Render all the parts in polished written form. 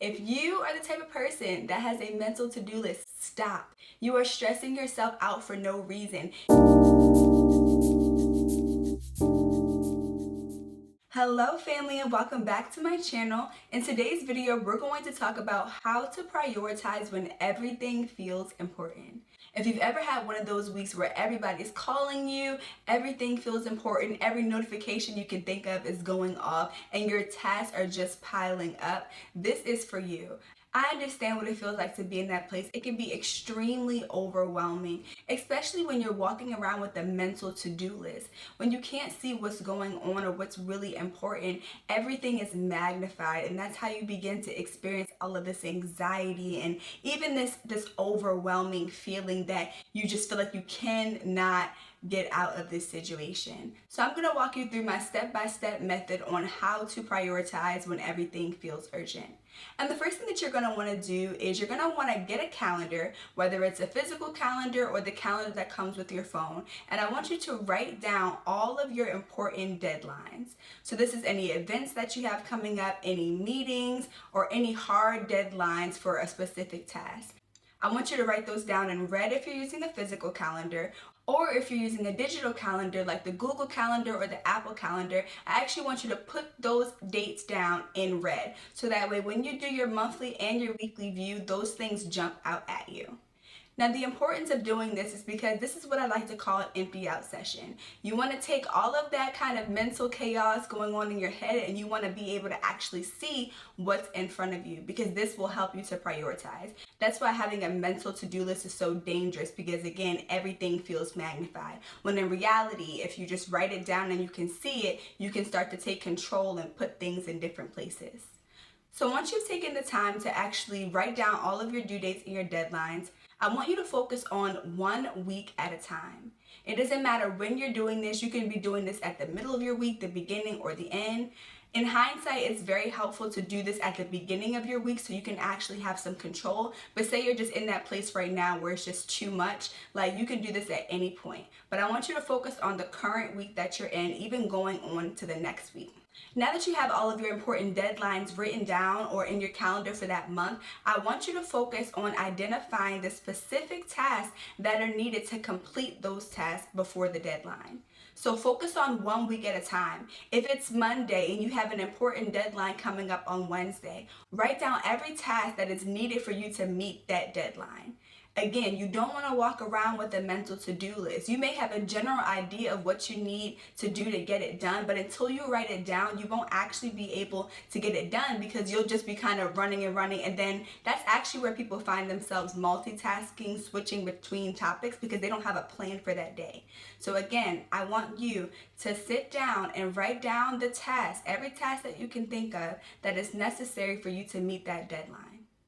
If you are the type of person that has a mental to-do list, stop. You are stressing yourself out for no reason. Hello family, and welcome back to my channel. In today's video, we're going to talk about how to prioritize when everything feels important. If you've ever had one of those weeks where everybody's calling you, everything feels important, every notification you can think of is going off, and your tasks are just piling up, this is for you. I understand what it feels like to be in that place. It can be extremely overwhelming, especially when you're walking around with a mental to-do list. When you can't see what's going on or what's really important, everything is magnified, and that's how you begin to experience all of this anxiety and even this overwhelming feeling that you just feel like you cannot get out of this situation. So I'm going to walk you through my step-by-step method on how to prioritize when everything feels urgent. And the first thing that you're going to want to do is you're going to want to get a calendar, whether it's a physical calendar or the calendar that comes with your phone. And I want you to write down all of your important deadlines. So this is any events that you have coming up, any meetings, or any hard deadlines for a specific task. I want you to write those down in red if you're using a physical calendar, or if you're using a digital calendar like the Google Calendar or the Apple Calendar, I actually want you to put those dates down in red. So that way when you do your monthly and your weekly view, those things jump out at you. Now, the importance of doing this is because this is what I like to call an empty out session. You want to take all of that kind of mental chaos going on in your head and you want to be able to actually see what's in front of you, because this will help you to prioritize. That's why having a mental to-do list is so dangerous, because again, everything feels magnified. When in reality, if you just write it down and you can see it, you can start to take control and put things in different places. So once you've taken the time to actually write down all of your due dates and your deadlines, I want you to focus on 1 week at a time. It doesn't matter when you're doing this. You can be doing this at the middle of your week, the beginning, or the end. In hindsight, it's very helpful to do this at the beginning of your week so you can actually have some control. But say you're just in that place right now where it's just too much, like you can do this at any point. But I want you to focus on the current week that you're in, even going on to the next week. Now that you have all of your important deadlines written down or in your calendar for that month, I want you to focus on identifying the specific tasks that are needed to complete those tasks before the deadline. So focus on 1 week at a time. If it's Monday and you have an important deadline coming up on Wednesday, write down every task that is needed for you to meet that deadline. Again, you don't want to walk around with a mental to-do list. You may have a general idea of what you need to do to get it done, but until you write it down, you won't actually be able to get it done, because you'll just be kind of running, and then that's actually where people find themselves multitasking, switching between topics, because they don't have a plan for that day. So again, I want you to sit down and write down the task, every task that you can think of that is necessary for you to meet that deadline.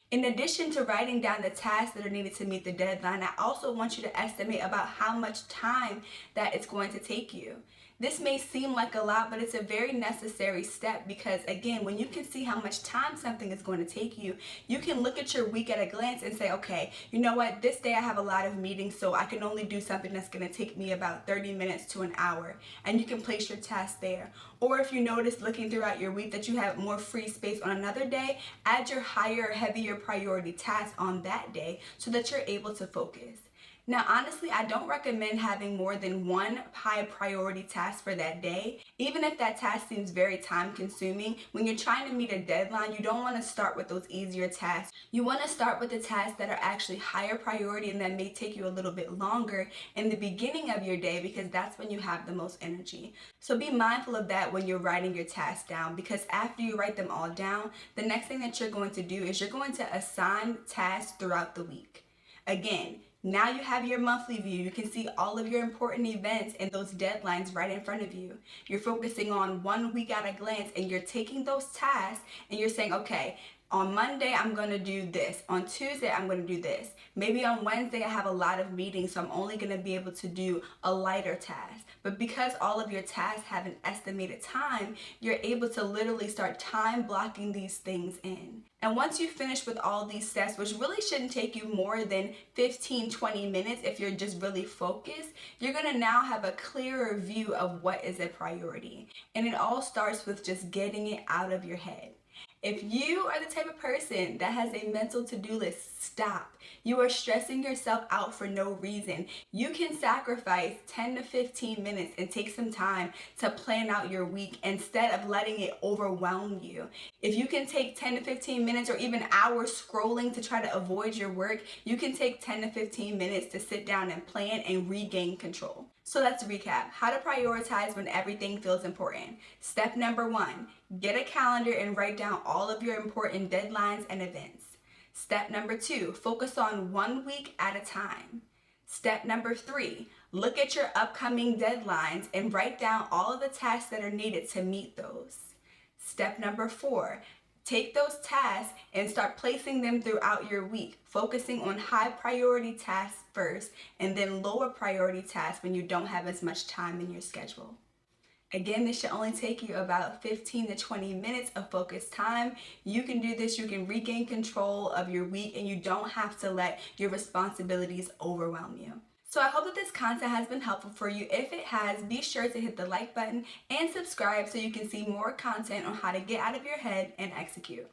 In addition to writing down the tasks that are needed to meet the deadline, I also want you to estimate about how much time that it's going to take you. This may seem like a lot, but it's a very necessary step, because again, when you can see how much time something is going to take you, you can look at your week at a glance and say, okay, you know what, this day I have a lot of meetings, so I can only do something that's going to take me about 30 minutes to an hour, and you can place your task there. Or if you notice looking throughout your week that you have more free space on another day, add your higher, heavier priority task on that day so that you're able to focus. Now, honestly, I don't recommend having more than one high priority task for that day. Even if that task seems very time consuming, when you're trying to meet a deadline, you don't want to start with those easier tasks. You want to start with the tasks that are actually higher priority and that may take you a little bit longer in the beginning of your day, because that's when you have the most energy. So be mindful of that when you're writing your tasks down, because after you write them all down, the next thing that you're going to do is you're going to assign tasks throughout the week. Again, now you have your monthly view. You can see all of your important events and those deadlines right in front of you. You're focusing on 1 week at a glance, and you're taking those tasks and you're saying, okay, on Monday, I'm going to do this. On Tuesday, I'm going to do this. Maybe on Wednesday, I have a lot of meetings, so I'm only going to be able to do a lighter task. But because all of your tasks have an estimated time, you're able to literally start time blocking these things in. And once you finish with all these steps, which really shouldn't take you more than 15-20 minutes if you're just really focused, you're going to now have a clearer view of what is a priority. And it all starts with just getting it out of your head. If you are the type of person that has a mental to-do list, stop. You are stressing yourself out for no reason. You can sacrifice 10 to 15 minutes and take some time to plan out your week instead of letting it overwhelm you. If you can take 10 to 15 minutes or even hours scrolling to try to avoid your work, you can take 10 to 15 minutes to sit down and plan and regain control. So let's recap. How to prioritize when everything feels important. Step number 1, get a calendar and write down all of your important deadlines and events. Step number 2, focus on 1 week at a time. Step number 3, look at your upcoming deadlines and write down all of the tasks that are needed to meet those. Step number 4, take those tasks and start placing them throughout your week, focusing on high priority tasks first and then lower priority tasks when you don't have as much time in your schedule. Again, this should only take you about 15 to 20 minutes of focused time. You can do this, you can regain control of your week, and you don't have to let your responsibilities overwhelm you. So I hope that this content has been helpful for you. If it has, be sure to hit the like button and subscribe so you can see more content on how to get out of your head and execute.